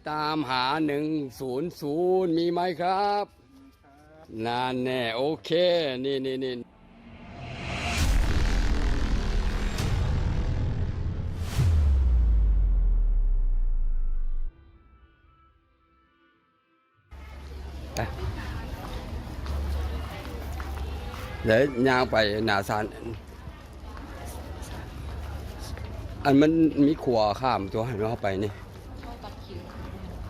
ตามหา100มีไหมครับนั่นแน่โอเคนี่เดี๋ยวยางไปหนาซานอันมันมีขัวข้ามตัวหันเข้าไปนี่เข้าตัดคิว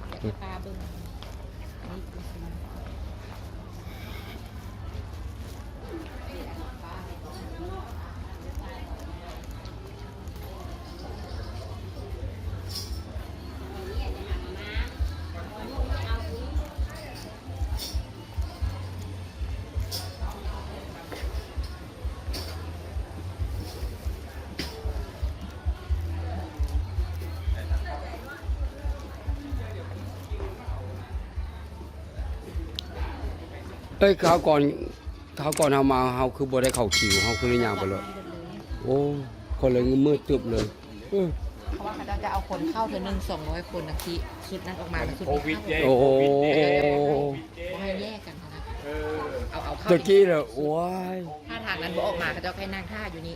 อยากปลาเบิ้งนี่คือสิเอ้ยคราวก่อนเอามาเฮาคือบ่ได้เข้าคิวเฮาคือได้ย่างไปเลยโอ้คนเลยมืดตึบเลยเพราะว่าเขาจะเอาคนเข้าเธอ100-200 คนนะพี่ชุดนั้นออกมาแล้วชุดนี้เข้า โอ้โหให้แยกกันนะเอาเข้า ตะกี้เลยโอ้ย ถ้าทางนั้นบ่ออกมาเขาจะให้นั่งท่าอยู่นี่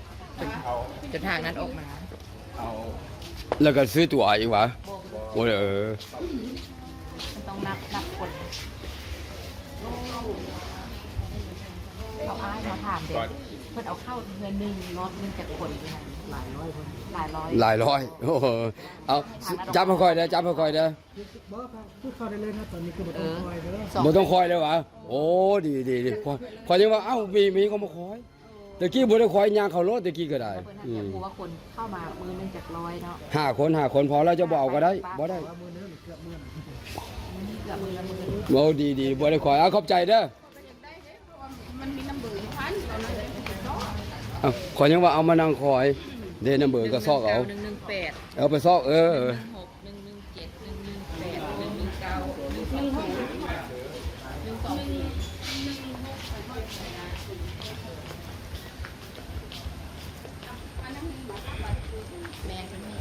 จนทางนั้นออกมาแล้วก็ซื้อตั๋วอีกวะโอ้ยมันต้องนับคนเขาอ้ายมาถามเด็กเพิ่นเอาเข้าเงิน1 รถ1จากคนนี่นะหลายร้อยโอ้โหเอาจับมาคอยเด้อจับมาคอยเด้อพูดเข้าได้เลยนะตอนนี้คือบ่ต้องคอยเด้อบ่ต้องคอยเลยวะโอ้ดีคอยยังว่าเอ้ามีก็มาคอยตะกี้บ่ได้คอยย่างเข้ารถตะกี้ก็ได้เพิ่นจะรู้ว่าคนเข้ามามือ1จาก100เนา5ะคนพอแล้วจะบ่เอาก็ได้บ่ได้เกือบมือละมือโอ้ดีบ่ได้คอยเอาขอบใจเด้อมันมีน้ำเบอร์พันขอยังว่าเอามานั่งคอยเดนน้ำเบอร์ก็ซอกเอา118เอาไปซอก116 117 118 แม่คนนี้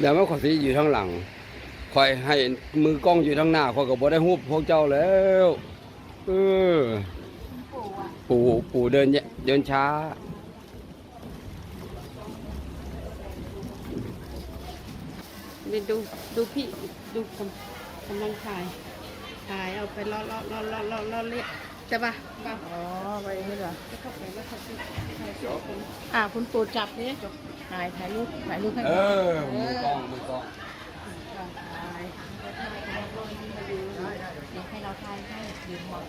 เดี๋ยวมันขอสิอยู่ข้างหลังคอยให้มือกล้องอยู่ข้างหน้าคอยก็บ่ได้ฮู้พวกเจ้าแล้วปู่เดินช้าดูพี่ดูกำลังถ่ายเอาไปล้อเรียกใช่ป่ะอ๋อไปนี่เหรอเข้าไปแล้วเขาจะคุณปู่จับนี่ถ่ายรูปให้มือกล้องถ่ายให้เราถ่ายให้ยืนมอง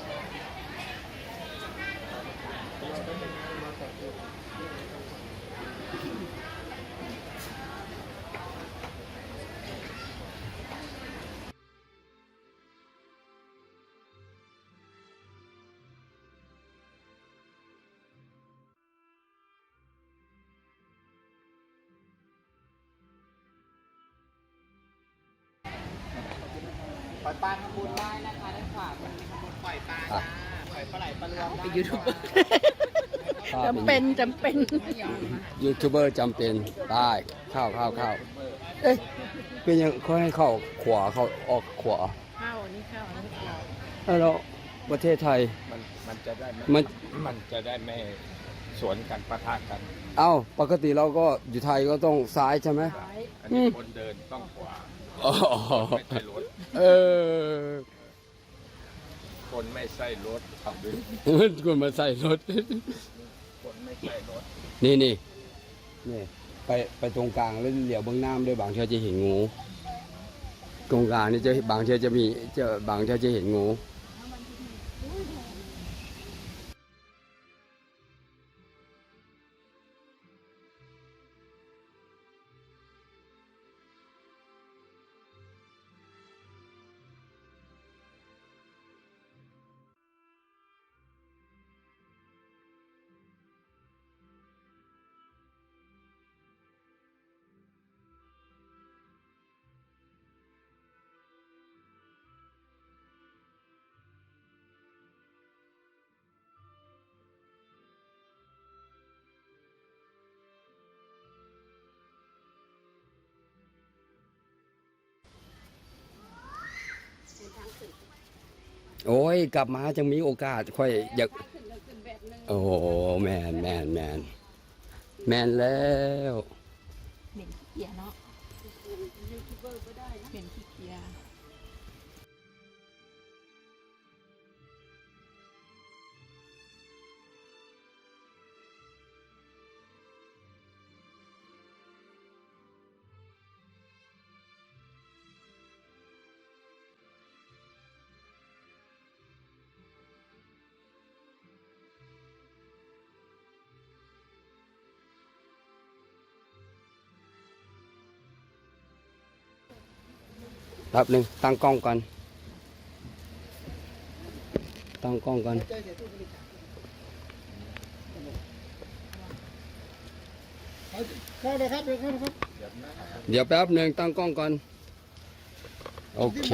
ปล่อยปลาทำบุญได้นะคะได้ฝากเป็นทำบุญปล่อยปลาจ้าปล่อยปลาไหลปลารวมได้ยูทูบเบอร์จำเป็นยูทูบเบอร์จำเป็นได้ข้าวเอ๊ะเป็นยังเขาให้เข้าขวาเขาออกขวาข้าวนี่ข้าวอันนี้ข้าวแล้วประเทศไทยมันจะได้มันจะได้ไม่สวนกันปะทะกันเอ้าปกติเราก็อยู่ไทยก็ต้องซ้ายใช่ไหมอันนี้คนเดินต้องขวาไม่ใช่รถคนไม่ใส่รถขับด้วยคนมาใส่รถคนไม่ใส่รถนี่ไปตรงกลางแล้วเหลียวเบื้องน้ำด้วยบางเทีจะเห็นงูตรงกลางนี่จะบางเทีบางเทีจะเห็นงู โอ้ยกลับมาจะมีโอกาสค่อยอยาก ขึ้นก็ขึ้นแบบนึง โอ้โหแมนแแล้ว เหม็นขี้เกียจเนาะ ยูทูบเบอร์ก็ได้นะ เหม็นขี้เกียจ แป๊บหนึ่งตั้งกล้องก่อนตั้งกล้องก่อน เข้าเลยครับเดี๋ยวเข้าครับ เดี๋ยวแป๊บหนึ่งตั้งกล้องก่อนโอเค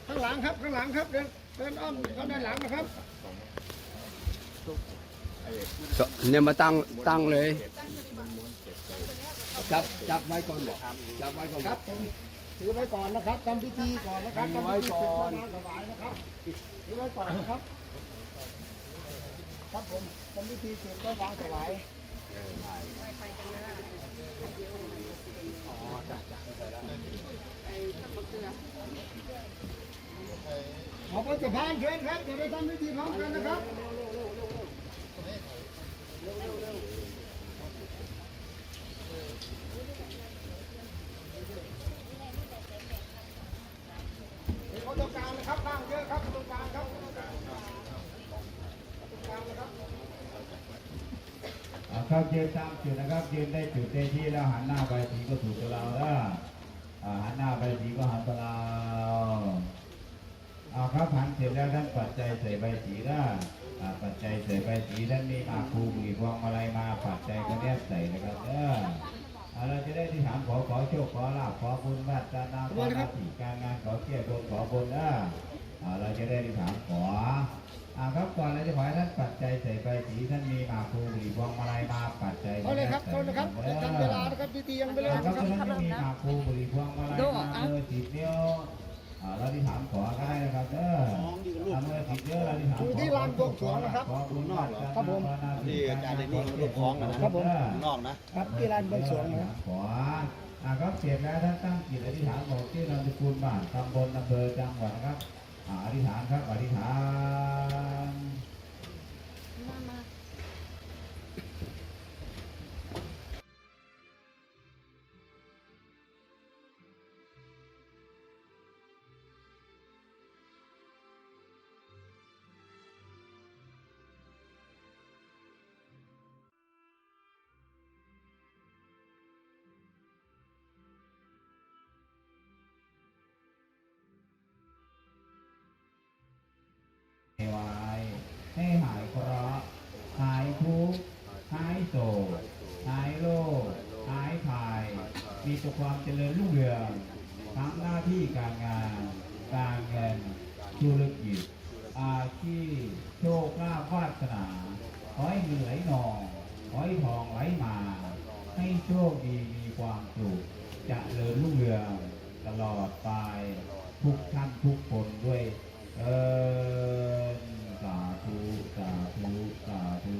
ข้างหลังครับข้างหลังครับเดินอ้อมเข้าด้านหลังนะครับ เนี่ยมาตั้งเลยจับไว้ก่อนบอกจับไว้ก่อน ครับผมถือไว้ก่อนนะครับทำพิธีก่อนนะครับทำพิธีเสร็จก็มาถวายนะครับถือไว้ก่อนนะครับครับผมทำพิธีเสร็จก็วางถวายขอพระเจ้าพานเชิญครับจะได้ทำพิธีพร้อมกันนะครับคนตรงกลางนะครับนั่งเยอะครับตรงกลางครับตรงกลางนะครับ ครับยืนตามจุดนะครับยืนได้จุดได้ที่แล้วหันหน้าไปสีก็ถูกตัวเราแล้วหันหน้าไปสีก็หันตัวเราครับหันเสร็จแล้วท่านปัจจัยใส่ใบสีได้ปัจจัยใส่ใบสีท่านมีหมากภูมีพวงมาลัยมาปัจจัยก็แนบใส่นะครับเราจะได้ที่ถามขอโชคขอลาภขอบุญวัฒนาขอหน้าที่การงานขอเกียรติขอบุญเราจะได้ที่ถามขอครับก่อนเราจะขอให้ท่านปัจจัยใส่ใบสีท่านมีหมากภูมีพวงมาลัยมาปัจจัย เอาเลยครับเอาเลยครับทำเวลานะครับพิธียังไม่เริ่ม ครั นะ บ ครับ ท่านมีหมากภูมีพวงมาลัยมาเมื่อสิบเดียวเราที่ถามขอก็ได้นะครับเมื่อสิบเดียวเราที่ถาม อยู่ที่ลานบวงสรวงนะครับ ขอบุญนอก ครับผม ที่อาจารย์ได้นี่ลูกคล้องนะครับ ผมนอกนะครับที่ลานบวงสรวงนะครับ ขอครับเสร็จแล้วท่านตั้งจิตอธิษฐานบอกชื่อนามสกุลบ้านตำบลอำเภอจังหวัดนะครับอธิษฐานครับอธิษฐาน ให้วายให้หายเคราะห์หายทุกข์หายโศกหายโรคหายภัยมีแต่ความเจริญรุ่งเรืองทั้งหน้าที่การงานการเงินธุรกิจอาชีพโชคลาภวาสนาขอให้เงินไหลนองขอให้ทองไหลมา ให้โชคดีมีความสุขเจริญรุ่งเรืองตลอดไปทุกท่านทุกคนด้วยสาธุสาธุสาธุ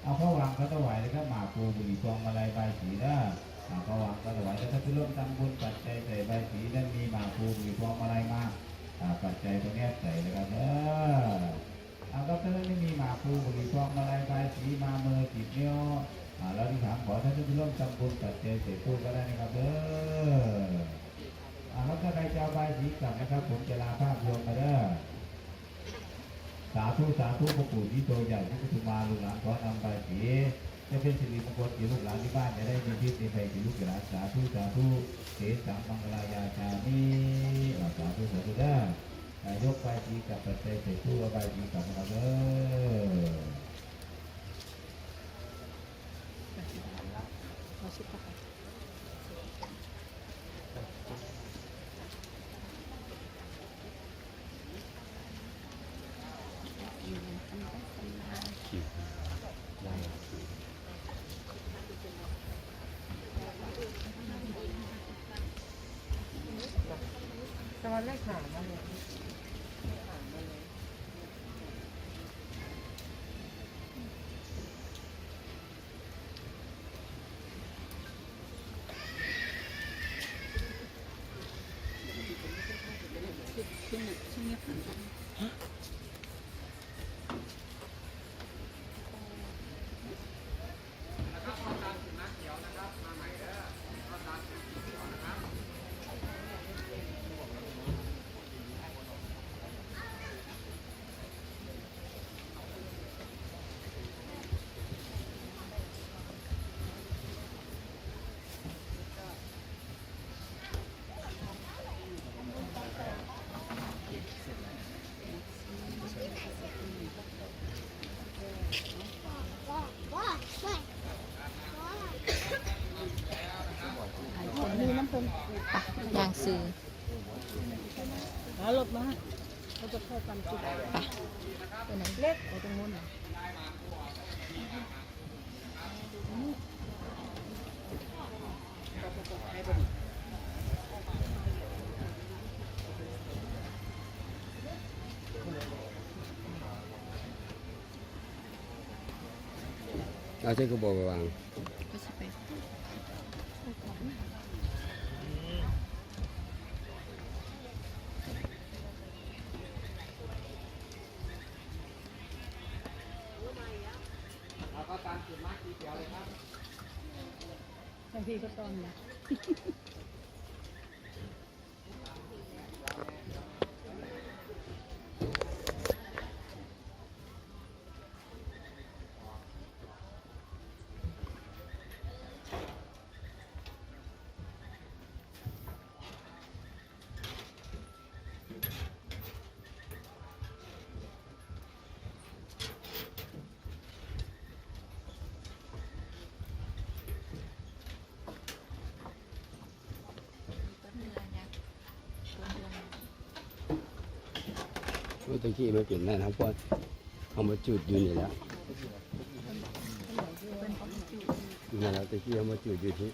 เอาพระวังพระถวายแล้วก็หมากภูบุหรี่พวงมาลัยใบสีนะพระวังพระถวายแล้วถ้าร่วมทำบุญปัจจัยใส่ใบสีนั้นมีหมากภูบุหรี่พวงมาลัยมาปัจจัยตรงนี้ใส่เลยครับก็ถ้าไม่มีหมากภูบุหรี่พวงมาลัยใบสีมาเมื่อสิบเนี้ยเราที่ถามขอท่านร่วมทำบุญปัจจัยใส่พูดก็ได้นะครับแล้วถ้าใครจะเอาใบสีกลับนะครับผมจะลาภาพรวมมาเด้อสาธุสาธุพ่อปู่ที่โตใหญ่ที่ปทุมมาลูกหลานขอนำใบสีจะเป็นสิริมงคลที่ลูกหลานที่บ้านจะได้มีที่ในใจที่ลูกหลานสาธุสาธุเสสังมังคลายาชามีสาธุสาธุเด้อยกใบสีกับปัจจัยใส่ตู้เอาใบสีกลับมาเด้อ มาชุบกัน ตอนแรกถามมาเลย ช่วงนี้ฝนตก ยางซื้อ หลบมาเขาจะเข้ากันจุด ไปไหน เล็กไปตรงนู้นน่ะ เอาใช้กระบอกไปวาง ก็จะไป บางทีก็ตอนนะ เมื่อกี้ไม่เปลี่ยนได้นะเพราะเอามาจุดอยู่นี่แหล้วนั่นแหละตะกี้เอามาจุดอยู่ที่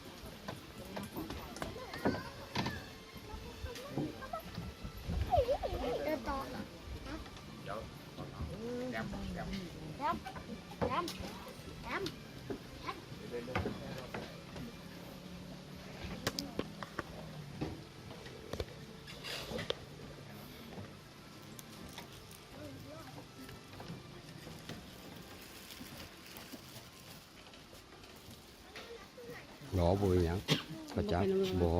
หลอบุยยังประจับบ่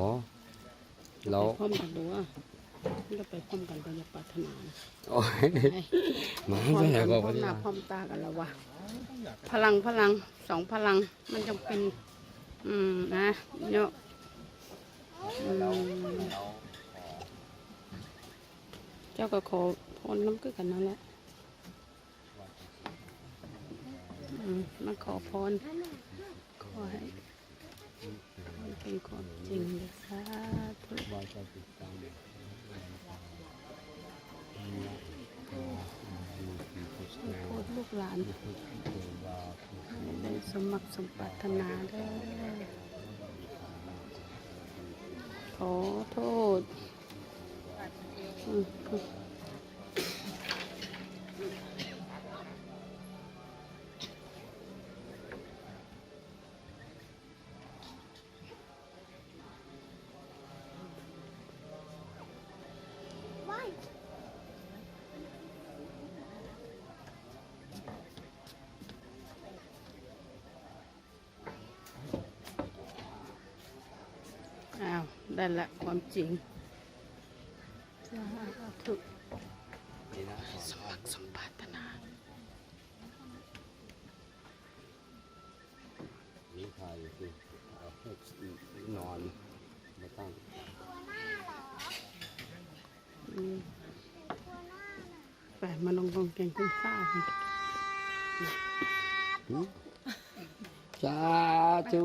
เรา พร้อมกันดูว่าเราไปพร้อมกันก็จะปรารถนา โอ้ยมา พร้อม ไม่ไหน กัน ก็ พร้อ ไม่ มห ได้ น้าพร้อมตากันแล้ววะพลังสองพลังมันจะเป็นนะเนาะเจ้าก็ขอพรน้ำคือกันนั่นแหละมาขอพรขอให้มันเป็นความจริงเลยสาธุ ว่าจะติดตาม โปรดลูกหลานได้สมมักสมปรารถนาเด้อขอโทษอ้าวได้ละความจริงสาธุสมมักสมปรารถนา นี่ใครสินอนมาตั้ง ไปมาลงแกงกุ้งฟ้ากัน สาธุ